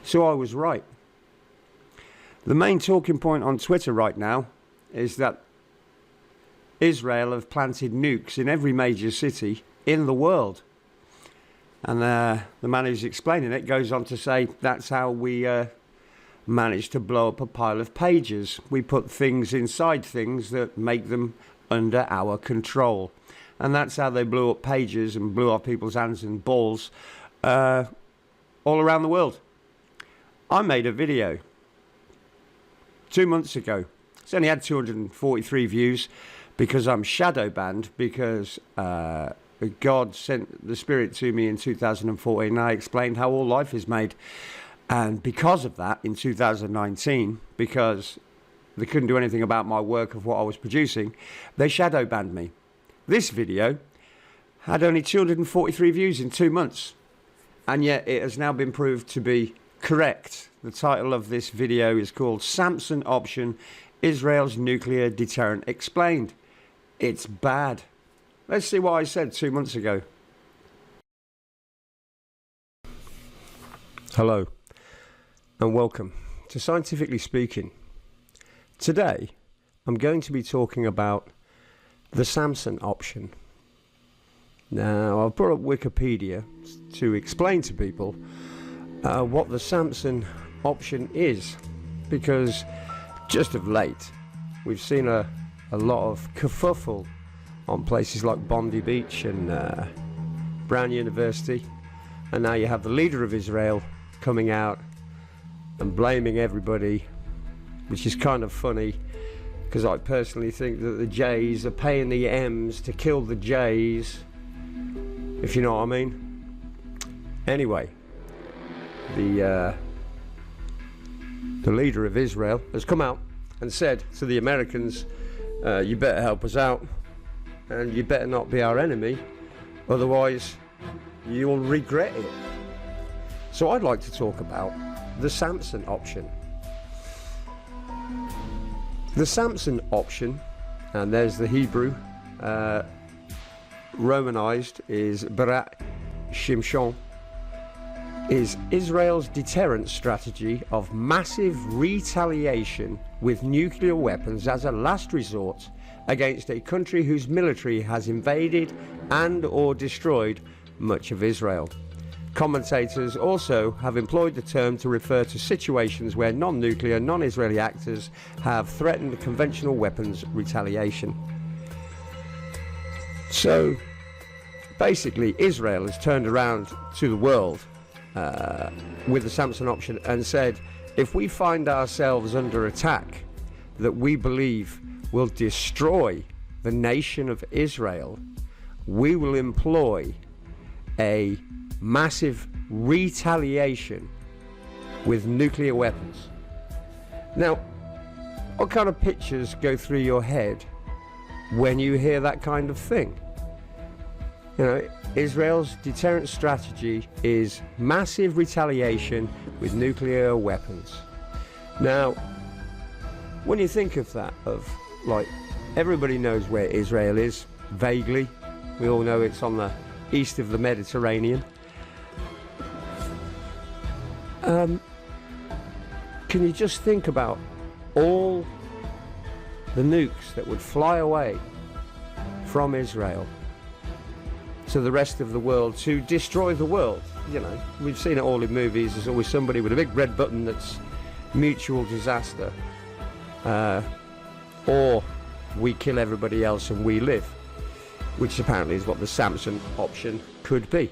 So I was right. The main talking point on Twitter right now is that Israel have planted nukes in every major city in the world. And the man who's explaining it goes on to say that's how we managed to blow up a pile of pages. We put things inside things that make them under our control. And that's how they blew up pages and blew off people's hands and balls all around the world. I made a video 2 months ago. It's only had 243 views because I'm shadow banned because God sent the Spirit to me in 2014 and I explained how all life is made. And because of that, in 2019, because they couldn't do anything about my work of what I was producing, they shadow banned me. This video had only 243 views in 2 months, and yet it has now been proved to be correct. The title of this video is called Samson Option, Israel's Nuclear Deterrent Explained. It's bad. Let's see what I said 2 months ago. Hello, and welcome to Scientifically Speaking. Today, I'm going to be talking about the Samson option. Now, I've brought up Wikipedia to explain to people what the Samson option is, because just of late, we've seen a lot of kerfuffle on places like Bondi Beach and Brown University, and now you have the leader of Israel coming out and blaming everybody, which is kind of funny because I personally think that the J's are paying the M's to kill the J's, if you know what I mean. Anyway, the leader of Israel has come out and said to the Americans, you better help us out and you better not be our enemy, otherwise you'll regret it. So I'd like to talk about the Samson option. The Samson option, and there's the Hebrew, Romanized is Barat Shimshon, is Israel's deterrent strategy of massive retaliation with nuclear weapons as a last resort against a country whose military has invaded and or destroyed much of Israel. Commentators also have employed the term to refer to situations where non-nuclear, non-Israeli actors have threatened conventional weapons retaliation. So, basically, Israel has turned around to the world with the Samson option and said, if we find ourselves under attack that we believe will destroy the nation of Israel, we will employ a massive retaliation with nuclear weapons. Now, what kind of pictures go through your head when you hear that kind of thing? You know, Israel's deterrent strategy is massive retaliation with nuclear weapons. Now, when you think of that, like, everybody knows where Israel is, vaguely. We all know it's on the east of the Mediterranean. Can you just think about all the nukes that would fly away from Israel to the rest of the world to destroy the world? You know, we've seen it all in movies. There's always somebody with a big red button that's mutual disaster, or we kill everybody else and we live, which apparently is what the Samson option could be.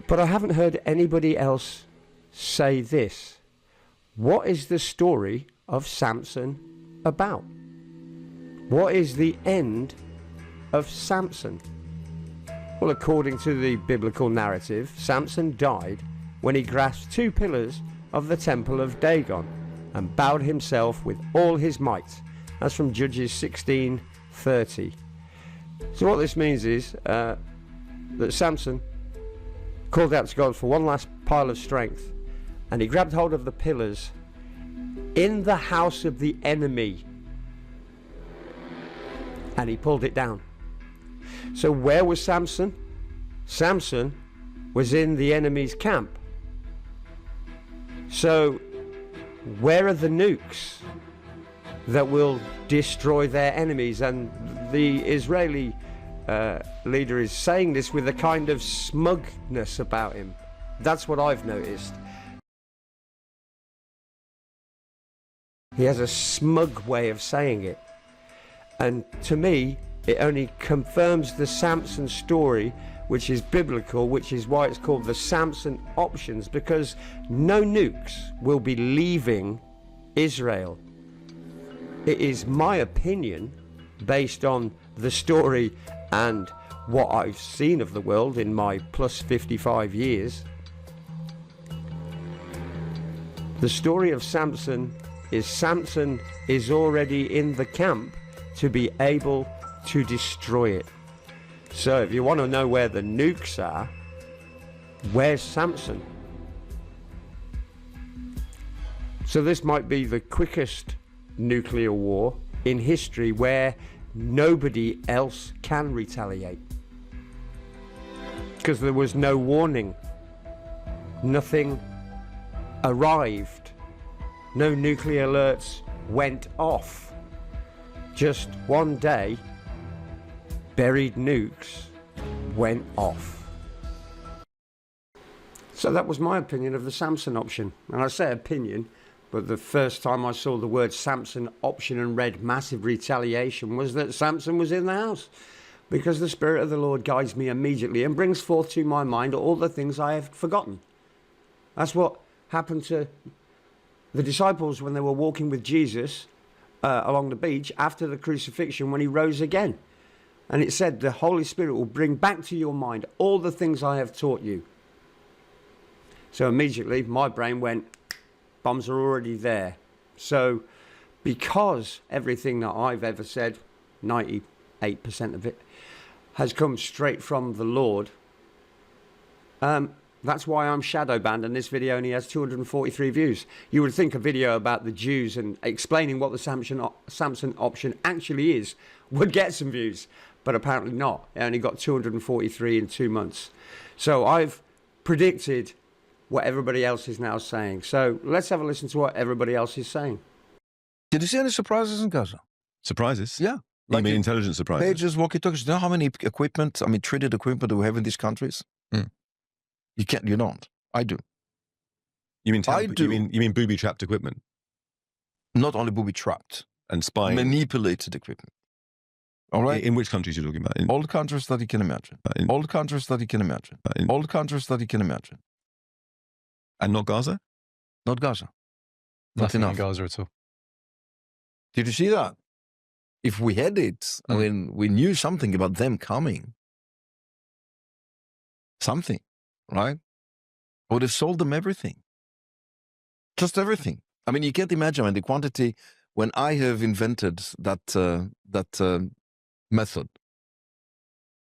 But I haven't heard anybody else say this. What is the story of Samson about? What is the end of Samson? Well, according to the biblical narrative, Samson died when he grasped two pillars of the temple of Dagon and bowed himself with all his might. That's from Judges 16:30. So what this means is that Samson called out to God for one last pile of strength, and he grabbed hold of the pillars in the house of the enemy and he pulled it down. So where was Samson? Samson was in the enemy's camp. So where are the nukes that will destroy their enemies? And the Israeli leader is saying this with a kind of smugness about him. That's what I've noticed. He has a smug way of saying it. And to me, it only confirms the Samson story, which is biblical, which is why it's called the Samson options, because no nukes will be leaving Israel. It is my opinion, based on the story and what I've seen of the world in my plus 55 years. The story of Samson is already in the camp to be able to destroy it. So if you want to know where the nukes are, where's Samson? So this might be the quickest nuclear war in history where nobody else can retaliate. Because there was no warning. Nothing arrived. No nuclear alerts went off. Just one day, buried nukes went off. So that was my opinion of the Samson option. And I say opinion, but the first time I saw the word Samson option and read massive retaliation was that Samson was in the house. Because the Spirit of the Lord guides me immediately and brings forth to my mind all the things I have forgotten. That's what happened to the disciples when they were walking with Jesus along the beach after the crucifixion when he rose again. And it said the Holy Spirit will bring back to your mind all the things I have taught you. So immediately my brain went, bombs are already there. So because everything that I've ever said, 98% of it, has come straight from the Lord, that's why I'm shadow banned, and this video only has 243 views. You would think a video about the Jews and explaining what the Samson option actually is would get some views, but apparently not. It only got 243 in 2 months. So I've predicted what everybody else is now saying. So let's have a listen to what everybody else is saying. Did you see any surprises in Gaza? Surprises? Yeah. Like intelligence surprises? Pages, walkie-talkies. Do you know how many equipment, treated equipment do we have in these countries? You don't. I do. You mean I do. You mean booby-trapped equipment? Not only booby-trapped. And spying? Manipulated equipment. All right? In which countries are you talking about? All the countries that you can imagine. All the countries that you can imagine. All the countries that you can imagine. And not Gaza? Not Gaza. Nothing Not in enough. Gaza at all. Did you see that? If we had it, we knew something about them coming. Something, right? I would have sold them everything. Just everything. You can't imagine the quantity when I have invented that method.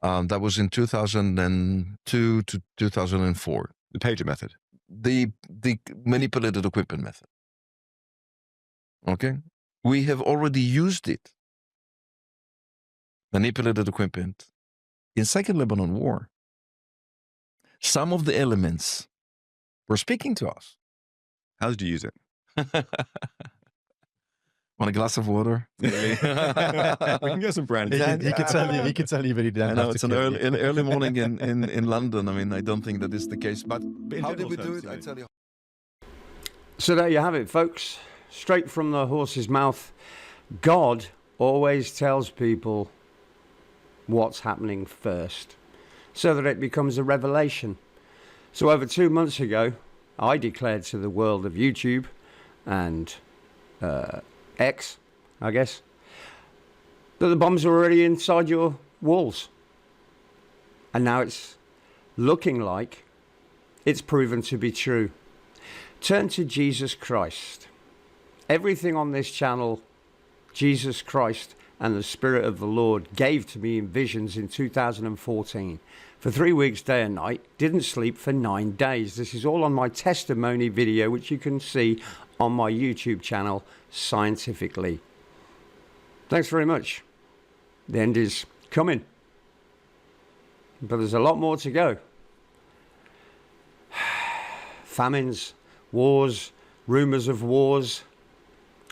That was in 2002 to 2004. The pager method. The manipulated equipment method. Okay? We have already used it. Manipulated equipment in Second Lebanon War. Some of the elements were speaking to us. How did you use it? Want a glass of water? We can get some brandy. He could tell you, but he didn't. I know it's an early morning in London. I don't think that is the case. But how did we do it? I tell you. So there you have it, folks. Straight from the horse's mouth. God always tells people what's happening first, so that it becomes a revelation. So over 2 months ago, I declared to the world of YouTube and X, I guess, that the bombs are already inside your walls. And now it's looking like it's proven to be true. Turn to Jesus Christ. Everything on this channel, Jesus Christ and the Spirit of the Lord gave to me in visions in 2014. For 3 weeks, day and night, didn't sleep for 9 days. This is all on my testimony video, which you can see on my YouTube channel, Scientifically. Thanks very much. The end is coming. But there's a lot more to go. Famines, wars, rumours of wars.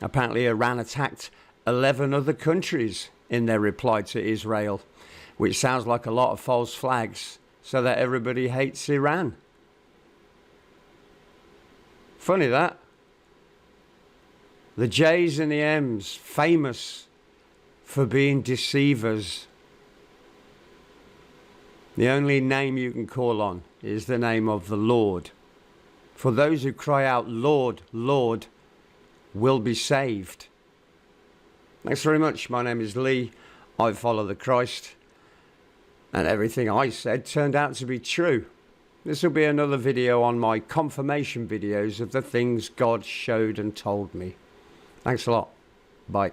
Apparently Iran attacked 11 other countries in their reply to Israel, which sounds like a lot of false flags, so that everybody hates Iran. Funny that. The J's and the M's, famous for being deceivers. The only name you can call on is the name of the Lord. For those who cry out, Lord, Lord, will be saved. Thanks very much. My name is Lee. I follow the Christ. And everything I said turned out to be true. This will be another video on my confirmation videos of the things God showed and told me. Thanks a lot. Bye.